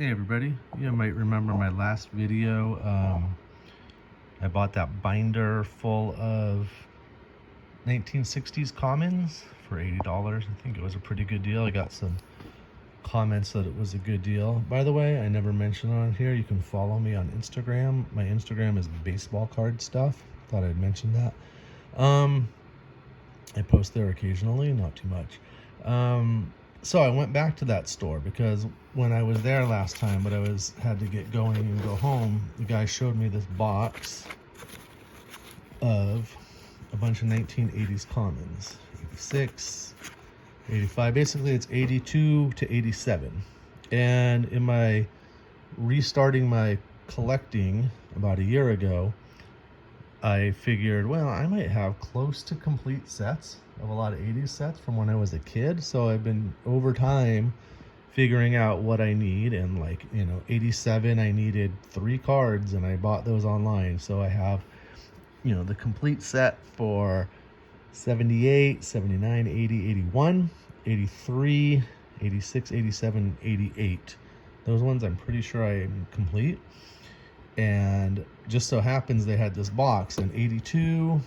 Hey everybody, you might remember my last video. I bought that binder full of 1960s commons for $80. I think it was a pretty good deal. I got some comments that it was a good deal. By the way, I never mentioned on here, you can follow me on Instagram. My Instagram is baseball card stuff. Thought I'd mention that. I post there occasionally, not too much. So I went back to that store because when I was there last time, but had to get going and go home, the guy showed me this box of a bunch of 1980s commons, 86, 85. Basically, it's 82 to 87. And in my restarting my collecting about a year ago, I figured, well, I might have close to complete sets of a lot of 80s sets from when I was a kid. So I've been over time figuring out what I need. And 87, I needed 3 cards and I bought those online. So I have, the complete set for 78, 79, 80, 81, 83, 86, 87, 88. Those ones I'm pretty sure I am complete. And just so happens they had this box in 82,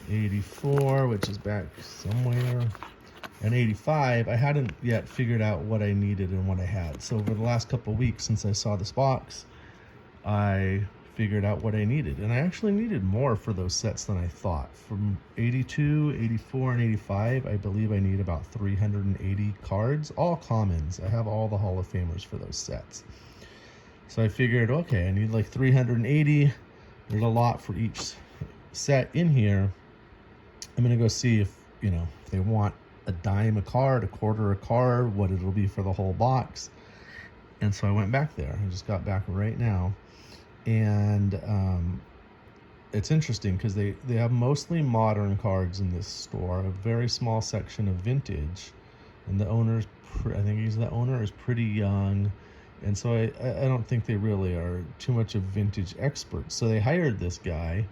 84, which is back somewhere, and 85. I hadn't yet figured out what I needed and what I had. So over the last couple of weeks since I saw this box, I figured out what I needed. And I actually needed more for those sets than I thought. From 82, 84, and 85, I believe I need about 380 cards, all commons. I have all the Hall of Famers for those sets. So I figured, okay, I need like 380. There's a lot for each set in here. I'm gonna go see if they want a dime a card, a quarter a card, what it'll be for the whole box. And so I went back there. I just got back right now. And it's interesting because they have mostly modern cards in this store, a very small section of vintage. And the owner's, I think the owner is pretty young. And so I don't think they really are too much of vintage experts. So they hired this guy,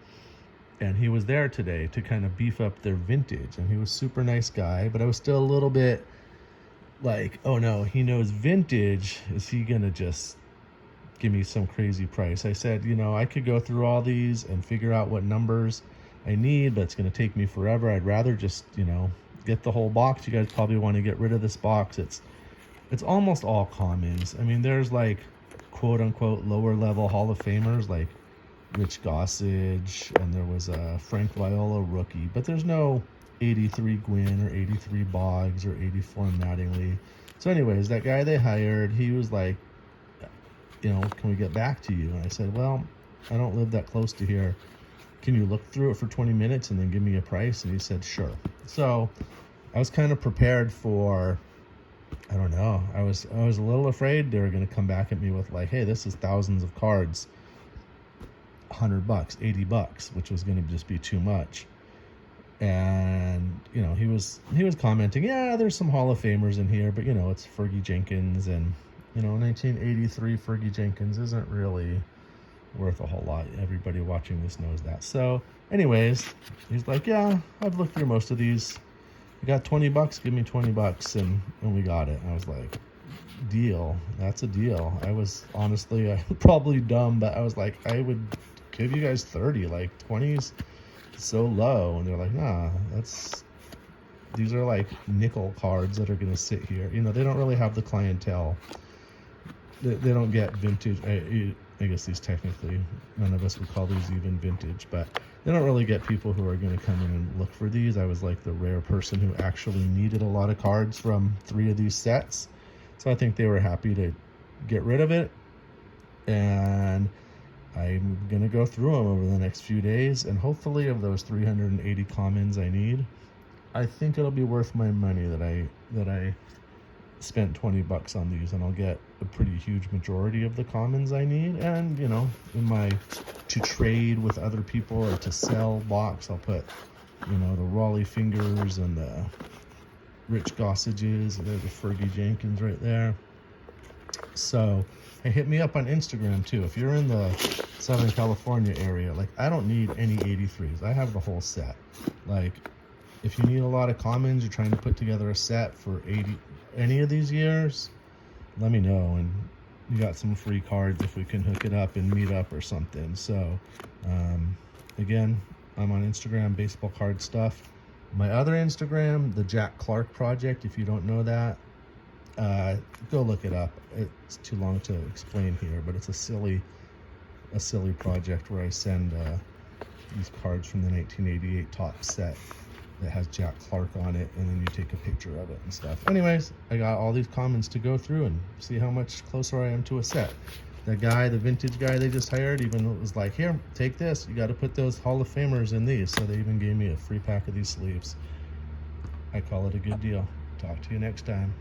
and he was there today to kind of beef up their vintage. And he was a super nice guy, but I was still a little bit like, oh no, he knows vintage. Is he going to just give me some crazy price? I said, I could go through all these and figure out what numbers I need, but it's going to take me forever. I'd rather just, get the whole box. You guys probably want to get rid of this box. It's almost all commons. I mean, there's like quote unquote lower level Hall of Famers like Rich Gossage, and there was a Frank Viola rookie, but there's no 83 Gwynn or 83 Boggs or 84 Mattingly. So anyways, that guy they hired, he was like, can we get back to you? And I said, well, I don't live that close to here. Can you look through it for 20 minutes and then give me a price? And he said, sure. So I was kind of prepared for, I don't know. I was a little afraid they were going to come back at me with like, hey, this is thousands of cards, $100, $80, which was going to just be too much. And he was commenting, yeah, there's some Hall of Famers in here, but it's Fergie Jenkins, and 1983 Fergie Jenkins isn't really worth a whole lot. Everybody watching this knows that. So anyways, he's like, yeah, I've looked through most of these. I got $20, give me $20, and we got it. And I was like, deal. That's a deal. I was honestly probably dumb, but I was like, I would give you guys 30, like 20's so low. And they're like, nah, these are like nickel cards that are going to sit here. They don't really have the clientele. They don't get vintage. I guess these technically, none of us would call these even vintage, but they don't really get people who are going to come in and look for these. I was like the rare person who actually needed a lot of cards from 3 of these sets. So I think they were happy to get rid of it. And I'm going to go through them over the next few days. And hopefully of those 380 commons I need, I think it'll be worth my money that I spent $20 on these, and I'll get a pretty huge majority of the commons I need. And in my to trade with other people or to sell box, I'll put the Raleigh Fingers and the Rich Gossages, and there's the Fergie Jenkins right there. So hey, hit me up on Instagram too if you're in the Southern California area. Like, I don't need any 83s. I have the whole set. Like, if you need a lot of commons, you're trying to put together a set for any of these years, let me know, and you got some free cards if we can hook it up and meet up or something. So again, I'm on Instagram, baseball card stuff. My other Instagram, the Jack Clark Project, if you don't know that, go look it up. It's too long to explain here, but it's a silly project where I send these cards from the 1988 top set that has Jack Clark on it, and then you take a picture of it and stuff. Anyways, I got all these comments to go through and see how much closer I am to a set. The guy, the vintage guy they just hired, even was like, here, take this. You got to put those Hall of Famers in these. So they even gave me a free pack of these sleeves. I call it a good deal. Talk to you next time.